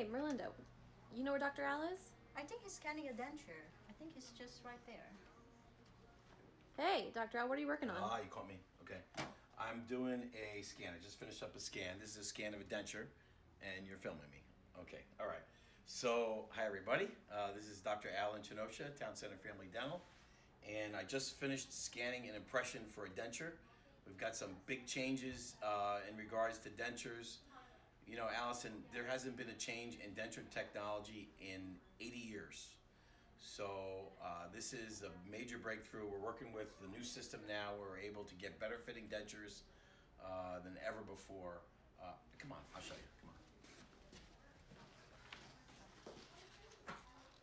Hey, Merlinda, you know where Dr. Al is? I think he's scanning a denture. I think he's just right there. Hey, Dr. Al, what are you working on? You caught me. Okay. I'm doing a scan. I just finished up a scan. This is a scan of a denture, and you're filming me. Okay. All right. So, hi, everybody. This is Dr. Al in Kenosha, Town Center Family Dental, and I just finished scanning an impression for a denture. We've got some big changes in regards to dentures. You know, Allison, there hasn't been a change in denture technology in 80 years. So this is a major breakthrough. We're working with the new system now. We're able to get better fitting dentures than ever before. Come on, I'll show you. Come on.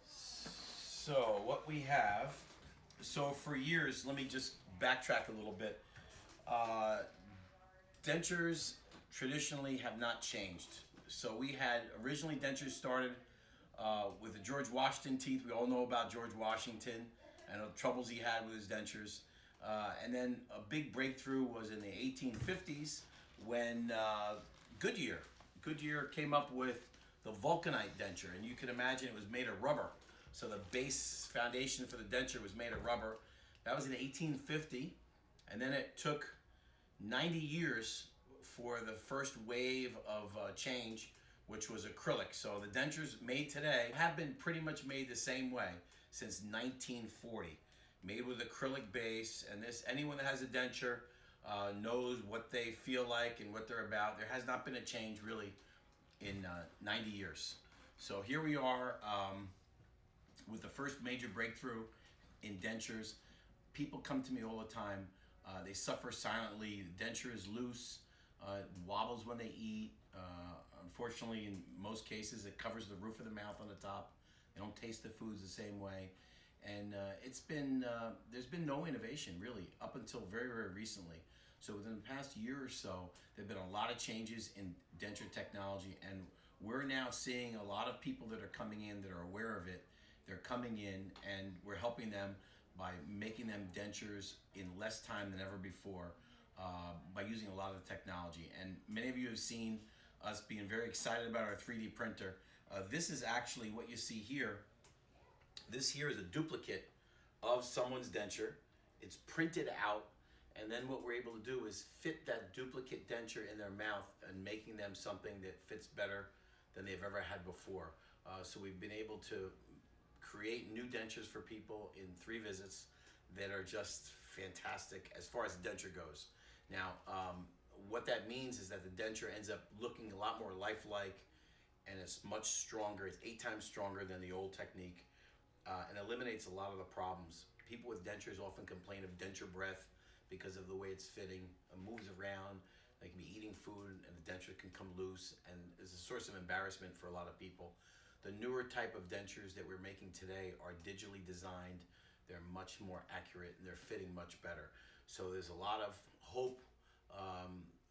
So what we have, so for years, let me just backtrack a little bit. Dentures traditionally have not changed. So we had originally dentures started with the George Washington teeth. We all know about George Washington and the troubles he had with his dentures. And then a big breakthrough was in the 1850s when Goodyear came up with the vulcanite denture. And you can imagine it was made of rubber. So the base foundation for the denture was made of rubber. That was in 1850. And then it took 90 years for the first wave of change, which was acrylic. So the dentures made today have been pretty much made the same way since 1940. Made with acrylic base, and this, anyone that has a denture knows what they feel like and what they're about. There has not been a change really in 90 years. So here we are with the first major breakthrough in dentures. People come to me all the time. They suffer silently. The denture is loose. Wobbles when they eat. Unfortunately, in most cases, it covers the roof of the mouth on the top. They don't taste the foods the same way. And there's been no innovation really up until very, very recently. So within the past year or so, there have been a lot of changes in denture technology, and we're now seeing a lot of people that are coming in that are aware of it. They're coming in and we're helping them by making them dentures in less time than ever before. By using a lot of the technology. And many of you have seen us being very excited about our 3D printer. This is actually what you see here. This here is a duplicate of someone's denture. It's printed out, and then what we're able to do is fit that duplicate denture in their mouth and making them something that fits better than they've ever had before. So we've been able to create new dentures for people in 3 visits that are just fantastic as far as the denture goes. Now, what that means is that the denture ends up looking a lot more lifelike, and it's much stronger. It's 8 times stronger than the old technique, and eliminates a lot of the problems. People with dentures often complain of denture breath because of the way it's fitting. It moves around. They can be eating food, and the denture can come loose, and it's a source of embarrassment for a lot of people. The newer type of dentures that we're making today are digitally designed. They're much more accurate, and they're fitting much better. So there's a lot of hope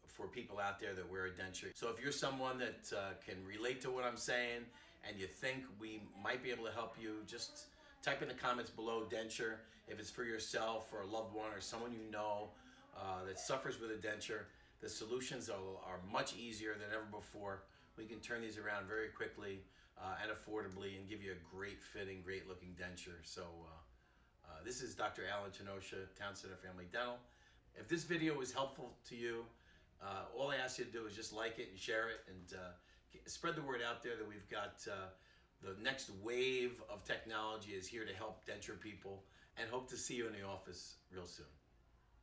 for people out there that wear a denture. So if you're someone that can relate to what I'm saying and you think we might be able to help you, just type in the comments below denture. If it's for yourself or a loved one or someone you know that suffers with a denture, the solutions are much easier than ever before. We can turn these around very quickly and affordably and give you a great fitting, great looking denture. So this is Dr. Al in Kenosha, Town Center Family Dental. If this video was helpful to you, all I ask you to do is just like it and share it, and spread the word out there that we've got the next wave of technology is here to help denture people, and hope to see you in the office real soon.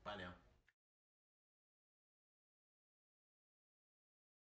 Bye now.